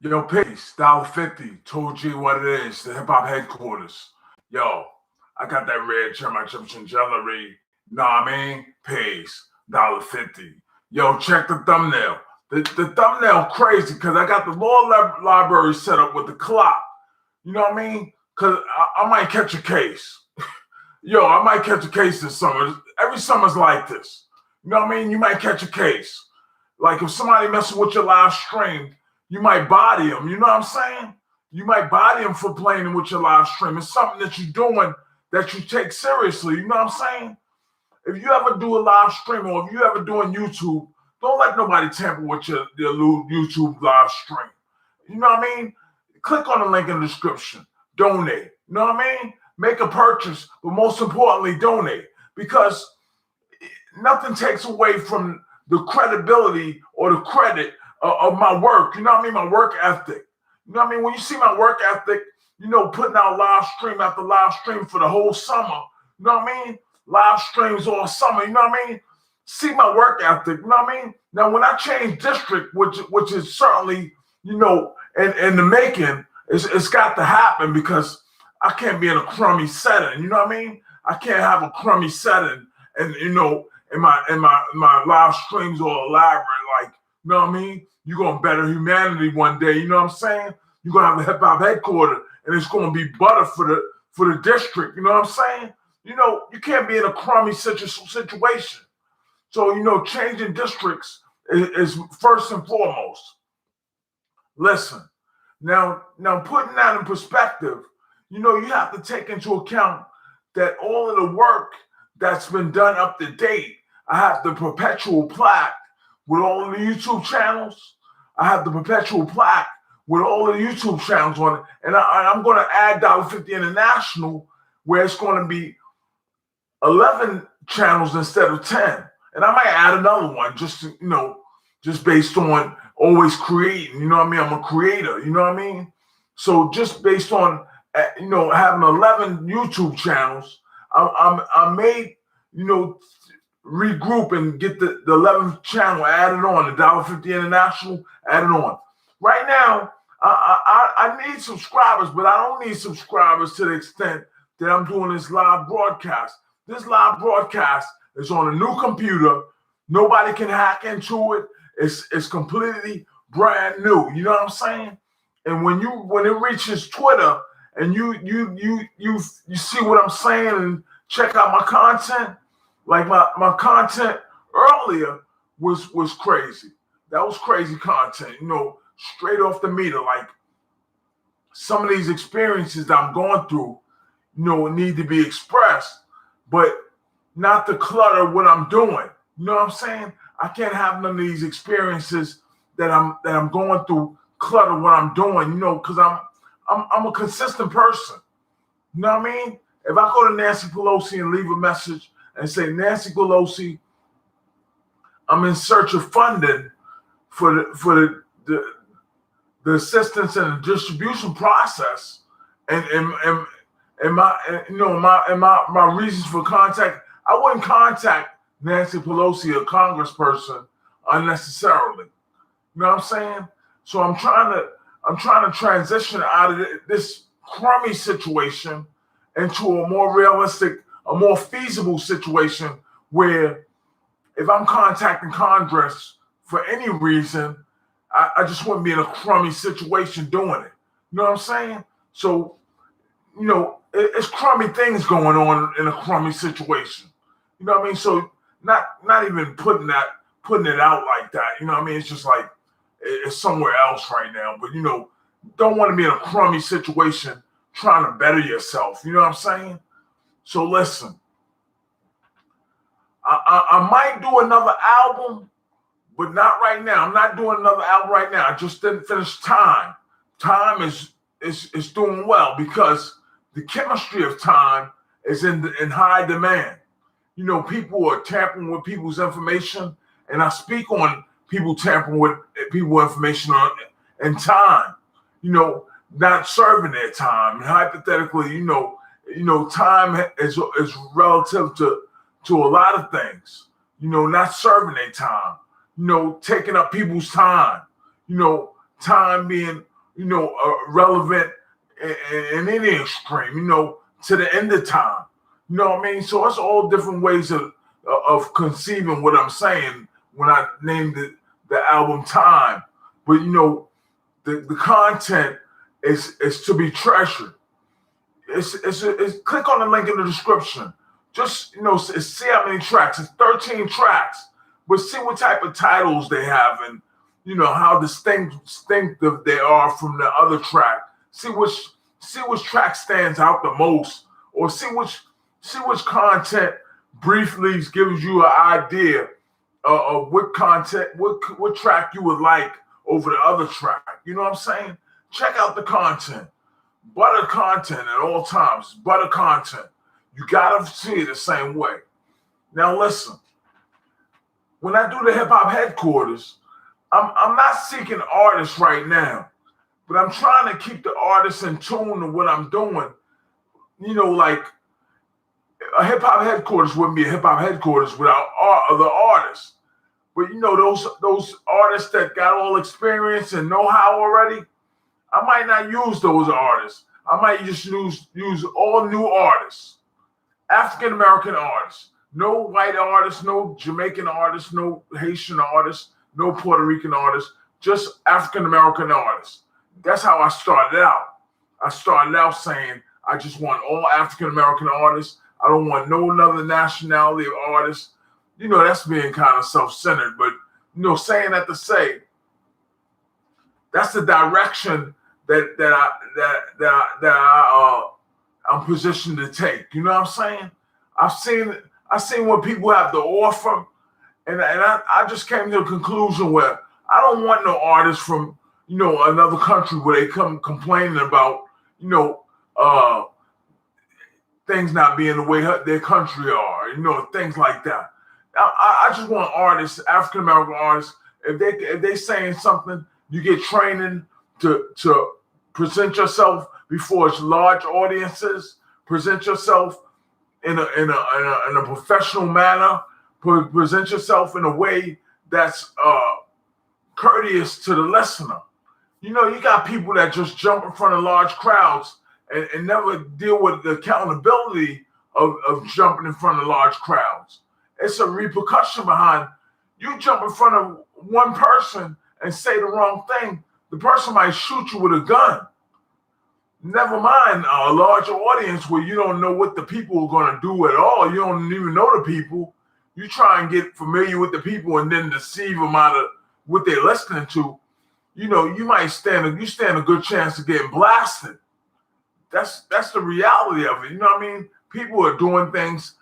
Yo, peace. Dolla50 told you what it is. The hip hop headquarters. Yo, I got that red chair, Egyptian jewelry. Nah, I mean, peace. Dolla50. Yo, check the thumbnail. The thumbnail crazy because I got the law library set up with the clock. You know what I mean? Because I might catch a case. Yo, I might catch a case this summer. Every summer's like this. You know what I mean? You might catch a case. Like if somebody messes with your live stream, you might body them. You know what I'm saying? You might body them for playing with your live stream. It's something that you're doing that you take seriously. You know what I'm saying? If you ever do a live stream or if you ever doing YouTube, don't let nobody tamper with your YouTube live stream. You know what I mean? Click on the link in the description. Donate. You know what I mean? Make a purchase, but most importantly, donate. Because nothing takes away from the credibility or the credit of my work. You know what I mean? My work ethic. You know what I mean? When you see my work ethic, you know, putting out live stream after live stream for the whole summer. You know what I mean? Live streams all summer. You know what I mean? See my work ethic. You know what I mean? Now, when I change district, which is certainly, you know, in the making, it's got to happen because I can't be in a crummy setting. You know what I mean? I can't have a crummy setting and, you know, in my live streams all elaborate. Like, you know what I mean? You're going to better humanity one day. You know what I'm saying? You're going to have a hip hop headquarters and it's going to be butter for the district. You know what I'm saying? You know, you can't be in a crummy situation. So, you know, changing districts is first and foremost. Listen, now putting that in perspective, you know, you have to take into account that all of the work that's been done up to date. I have the perpetual plaque with all of the YouTube channels. I have the perpetual plaque with all of the YouTube channels on it. And I'm going to add Dolla50 International, where it's going to be 11 channels instead of 10. And I might add another one just to, you know, just based on always creating. You know what I mean? I'm a creator. You know what I mean? So just based on, you know, having 11 YouTube channels, I made, you know, regroup and get the 11th channel added on, the Dolla50 International added on. Right now, I need subscribers, but I don't need subscribers to the extent that I'm doing this live broadcast. This live broadcast is on a new computer. Nobody can hack into it. It's completely brand new. You know what I'm saying? And when it reaches Twitter and you see what I'm saying and check out my content, like my content earlier was crazy. That was crazy content, you know, straight off the meter. Like some of these experiences that I'm going through, you know, need to be expressed, but not to clutter what I'm doing. You know what I'm saying? I can't have none of these experiences that I'm going through clutter what I'm doing, you know, because I'm a consistent person. You know what I mean? If I go to Nancy Pelosi and leave a message and say, Nancy Pelosi, I'm in search of funding for the assistance and the distribution process, and my reasons for contact, I wouldn't contact Nancy Pelosi, a congressperson, unnecessarily. You know what I'm saying? So I'm trying to transition out of this crummy situation into a more realistic, a more feasible situation where if I'm contacting Congress for any reason, I just wouldn't be in a crummy situation doing it. You know what I'm saying? So, you know, it's crummy things going on in a crummy situation. You know what I mean? So not even putting it out like that. You know what I mean? It's just like it's somewhere else right now. But, you know, don't want to be in a crummy situation trying to better yourself. You know what I'm saying? So listen, I might do another album, but not right now. I'm not doing another album right now. I just didn't finish Time. Time is doing well because the chemistry of Time is in high demand. You know, people are tampering with people's information, and I speak on people tampering with people's information in Time. You know, not serving their time. And hypothetically, you know, time is relative to a lot of things. You know, not serving their time. You know, taking up people's time. You know, time being relevant in any extreme, to the end of time. You know what I mean? So it's all different ways of conceiving what I'm saying when I named the album Time. But the content is to be treasured. It's click on the link in the description. Just see how many tracks. It's 13 tracks, but see what type of titles they have and how distinctive they are from the other track. See which track stands out the most, or see which content briefly gives you an idea of what content, what track you would like over the other track. You know what I'm saying? Check out the content. Butter content at all times. Butter content. You gotta see it the same way. Now listen, when I do the hip hop headquarters, I'm not seeking artists right now, but I'm trying to keep the artists in tune to what I'm doing. Like a hip hop headquarters wouldn't be a hip hop headquarters without other artists. But those artists that got all experience and know-how already, I might not use those artists. I might just use all new artists, African-American artists, no white artists, no Jamaican artists, no Haitian artists, no Puerto Rican artists, just African-American artists. That's how I started out. I started out saying, I just want all African-American artists. I don't want no other nationality of artists. That's being kind of self-centered, but saying that to say, that's the direction I'm positioned to take. You know what I'm saying? I've seen what people have to offer, and I just came to a conclusion where I don't want no artists from another country where they come complaining about things not being the way their country are, things like that. I just want artists, African American artists, if they saying something, you get training to present yourself before large audiences, present yourself in a professional manner, present yourself in a way that's courteous to the listener. You got people that just jump in front of large crowds and never deal with the accountability of jumping in front of large crowds. It's a repercussion behind you jump in front of one person and say the wrong thing. The person might shoot you with a gun. Never mind a large audience where you don't know what the people are going to do at all. You don't even know the people. You try and get familiar with the people and then deceive them out of what they're listening to. You might stand a good chance of getting blasted. That's the reality of it. You know what I mean? People are doing things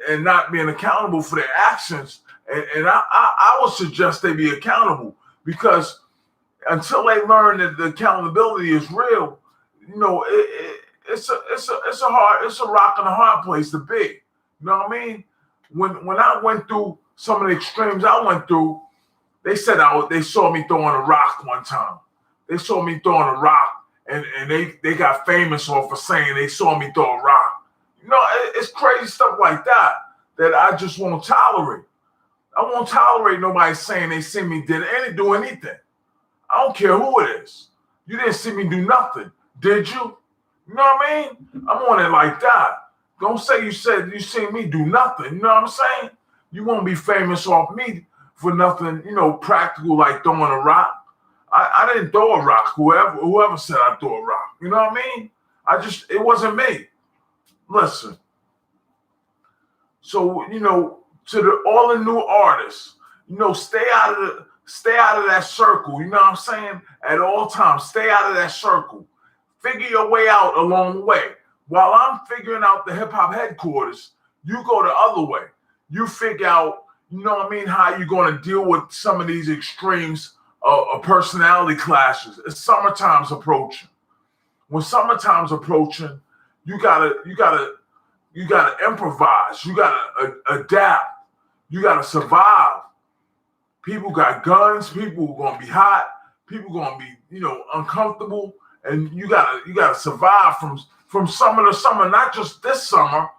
and not being accountable for their actions. And I would suggest they be accountable, because until they learn that the accountability is real, it's a rock and a hard place to be. You know what I mean? When I went through some of the extremes I went through, they said they saw me throwing a rock one time. They saw me throwing a rock, and they got famous off of saying they saw me throw a rock. It's crazy stuff like that I just won't tolerate. I won't tolerate nobody saying they see me do anything. I don't care who it is. You didn't see me do nothing, did you? You know what I mean? I'm on it like that. Don't say you said you seen me do nothing. You know what I'm saying? You won't be famous off me for nothing, practical like throwing a rock. I didn't throw a rock. Whoever said I threw a rock. You know what I mean? It wasn't me. Listen. So, to all the new artists, stay out of that circle. You know what I'm saying? At all times, stay out of that circle. Figure your way out along the way. While I'm figuring out the hip hop headquarters, you go the other way. You figure out, how you're going to deal with some of these extremes of personality clashes. It's summertime's approaching. When summertime's approaching, you gotta improvise. You gotta adapt. You gotta survive. People got guns. People are gonna be hot. People gonna be, uncomfortable, and you gotta survive from summer to summer. Not just this summer,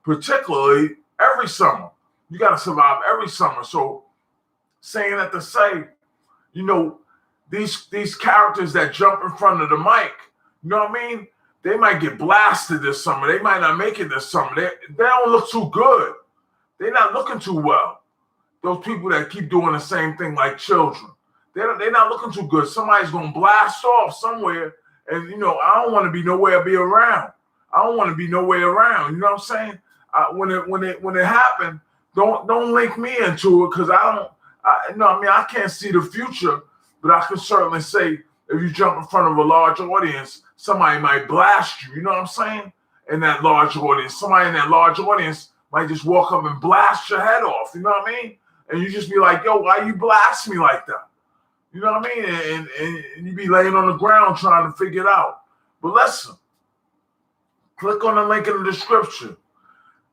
particularly every summer. You gotta survive every summer. So, saying that to say, these characters that jump in front of the mic, you know what I mean? They might get blasted this summer. They might not make it this summer. They don't look too good. They're not looking too well. Those people that keep doing the same thing like children, they're not looking too good. Somebody's gonna blast off somewhere, and I don't want to be nowhere be around. I don't want to be nowhere around. You know what I'm saying? When it happened, don't link me into it, because I can't see the future, but I can certainly say if you jump in front of a large audience, somebody might blast you. You know what I'm saying? In that large audience, somebody in that large audience might just walk up and blast your head off. You know what I mean? And you just be like, yo, why you blast me like that? You know what I mean? And you be laying on the ground trying to figure it out. But listen, click on the link in the description.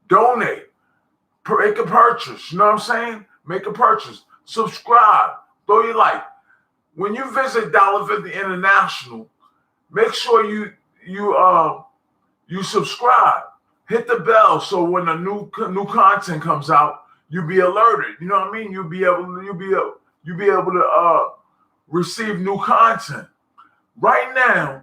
Donate. Make a purchase. You know what I'm saying? Make a purchase. Subscribe. Throw your like. When you visit Dolla50 International, make sure you subscribe. Hit the bell so when the new content comes out, you'll be alerted. You know what I mean? You'll be able to receive new content. Right now,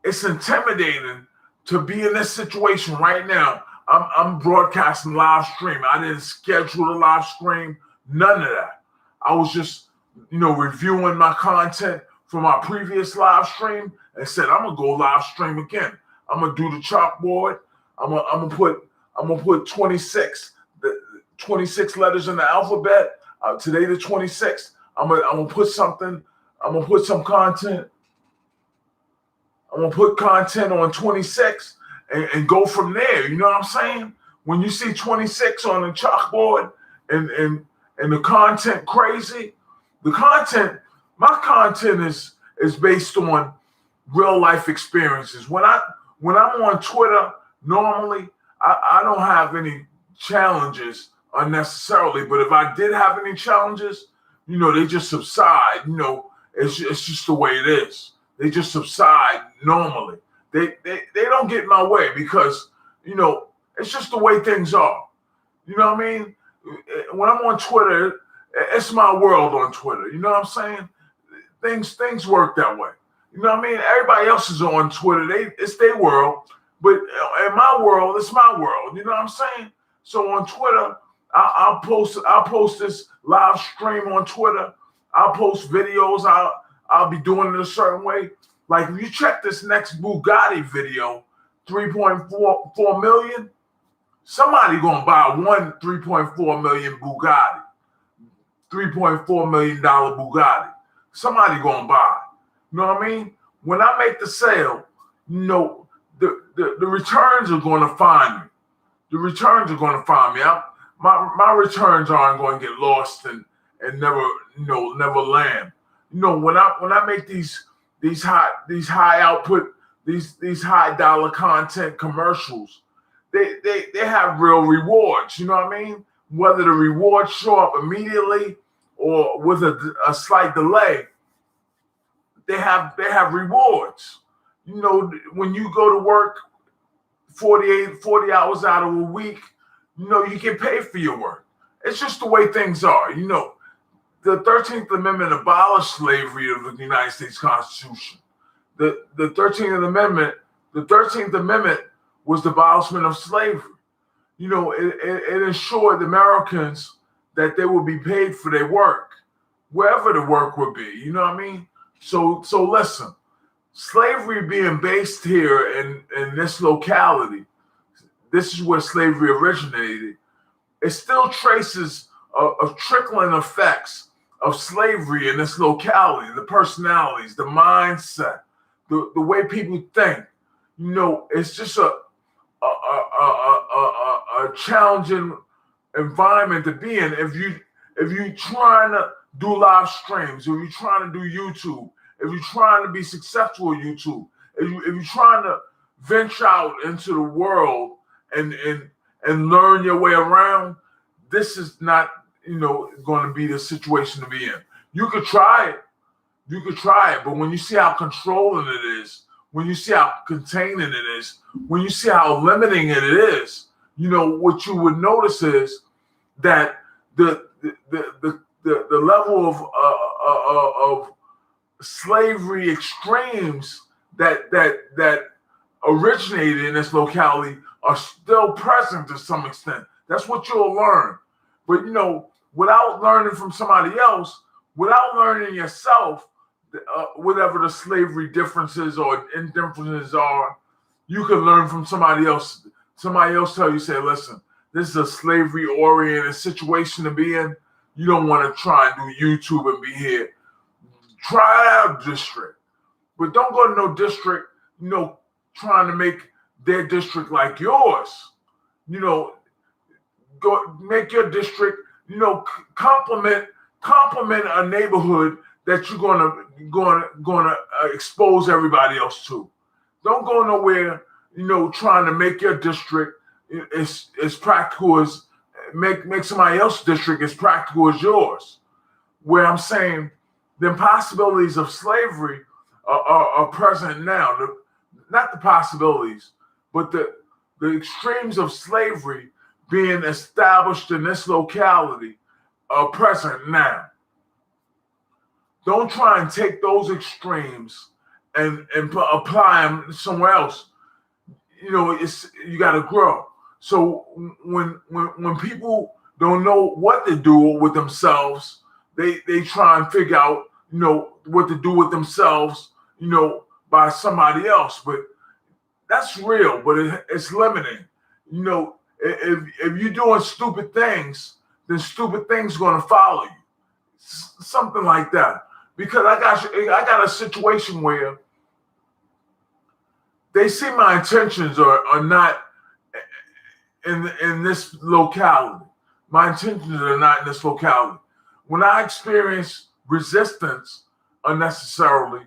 it's intimidating to be in this situation right now. I'm broadcasting live stream. I didn't schedule the live stream, none of that. I was just, reviewing my content from my previous live stream and said, I'm gonna go live stream again. I'm gonna do the chalkboard. I'm gonna put 26 letters in the alphabet. Today the 26th. I'm gonna put something. I'm gonna put some content. I'm gonna put content on 26 and go from there. You know what I'm saying? When you see 26 on the chalkboard and the content crazy, my content is based on real life experiences. When I'm on Twitter, normally I don't have any challenges unnecessarily, but if I did have any challenges, they just subside. It's just the way it is. They just subside normally. They don't get in my way because, it's just the way things are. You know what I mean? When I'm on Twitter, it's my world on Twitter. You know what I'm saying? Things work that way. You know what I mean? Everybody else is on Twitter. It's their world. But in my world, it's my world. You know what I'm saying? So on Twitter, I'll post this live stream on Twitter. I'll post videos. I'll be doing it a certain way. Like if you check this next Bugatti video, 3.4 million, somebody gonna buy one 3.4 million Bugatti, $3.4 million Bugatti. Somebody gonna buy. You know what I mean? When I make the sale, the returns are gonna find me. The returns are gonna find me. My returns aren't going to get lost and never land. When I make these high output, these high dollar content commercials, they have real rewards. You know what I mean? Whether the rewards show up immediately or with a slight delay, they have rewards. When you go to work 40 hours out of a week, you get paid for your work. It's just the way things are. The 13th Amendment abolished slavery of the United States Constitution. The 13th Amendment was the abolishment of slavery. It ensured Americans that they would be paid for their work, wherever the work would be. You know what I mean? So listen, slavery being based here in this locality, this is where slavery originated. It still traces of trickling effects of slavery in this locality, the personalities, the mindset, the way people think. It's just a challenging environment to be in. If you trying to do live streams, if you're trying to do YouTube, if you're trying to be successful at YouTube, if you're trying to venture out into the world and learn your way around, this is not going to be the situation to be in. You could try it, but when you see how controlling it is, when you see how containing it is, when you see how limiting it is, what you would notice is that the level slavery extremes that originated in this locality are still present to some extent. That's what you'll learn. But without learning from somebody else, without learning yourself, whatever the slavery differences or indifferences are, you can learn from somebody else. Somebody else tell you, say, listen, this is a slavery-oriented situation to be in. You don't want to try and do YouTube and be here. Try out district. But don't go to no district, trying to make their district like yours. Go make your district, complement a neighborhood that you're gonna expose everybody else to. Don't go nowhere, trying to make your district as practical as make somebody else's district as practical as yours. Where I'm saying the impossibilities of slavery are present now. Not the possibilities, but the extremes of slavery being established in this locality are present now. Don't try and take those extremes and apply them somewhere else. You got to grow. So when people don't know what to do with themselves, they try and figure out what to do with themselves by somebody else. But that's real, but it's limiting. If you're doing stupid things, then stupid things are going to follow you. Something like that. Because I got a situation where they see my intentions are not in this locality. My intentions are not in this locality. When I experience resistance unnecessarily,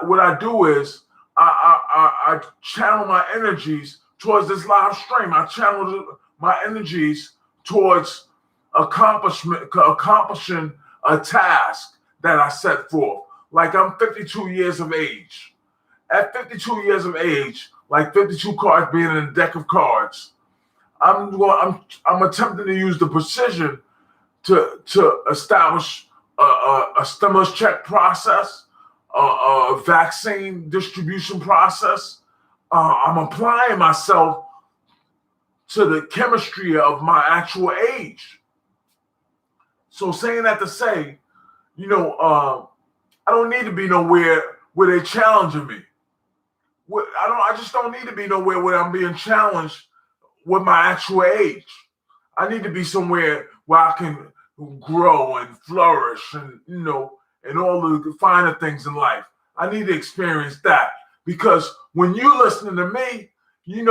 what I do is I channel my energies towards this live stream. I channel my energies towards accomplishing a task that I set forth. Like I'm 52 years of age. At 52 years of age, like 52 cards being in a deck of cards, I'm attempting to use the precision to establish a stimulus check process, a vaccine distribution process. I'm applying myself to the chemistry of my actual age. So saying that to say, I don't need to be nowhere where they're challenging me. I just don't need to be nowhere where I'm being challenged with my actual age. I need to be somewhere where I can grow and flourish and and all the finer things in life. I need to experience that, because when you listen to me, you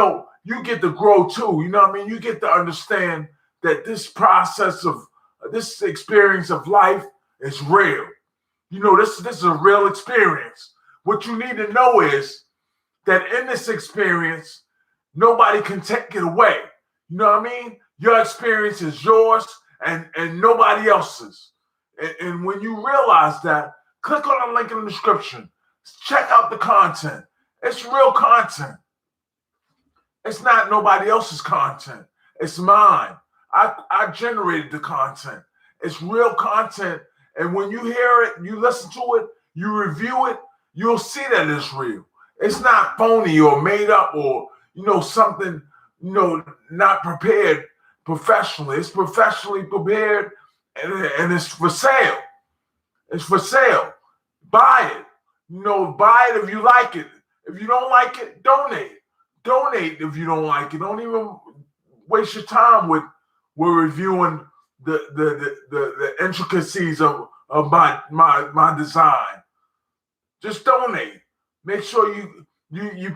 get to grow too. You get to understand that this process of this experience of life is real. This is a real experience. What you need to know is that in this experience, nobody can take it away. You know what I mean? Your experience is yours and nobody else's. And when you realize that, click on the link in the description. Check out the content. It's real content. It's not nobody else's content. It's mine. I generated the content. It's real content. And when you hear it, you listen to it, you review it, you'll see that it's real. It's not phony or made up or, something, not prepared professionally. It's professionally prepared and it's for sale. It's for sale. Buy it. Buy it if you like it. If you don't like it, donate. Donate if you don't like it. Don't even waste your time with reviewing the intricacies of my design. Just donate. Make sure you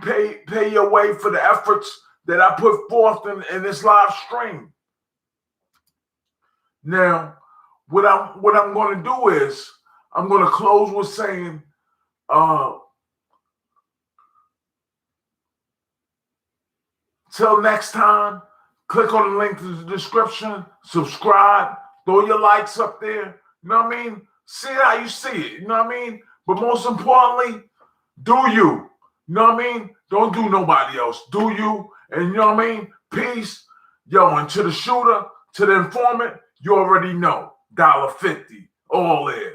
pay your way for the efforts that I put forth in this live stream. Now, what I'm going to do is I'm going to close with saying, till next time, click on the link in the description, subscribe, throw your likes up there. You know what I mean? See it how you see it. You know what I mean? But most importantly, do you. You know what I mean? Don't do nobody else. Do you. And you know what I mean? Peace. Yo, and to the shooter, to the informant, you already know. $50. All in.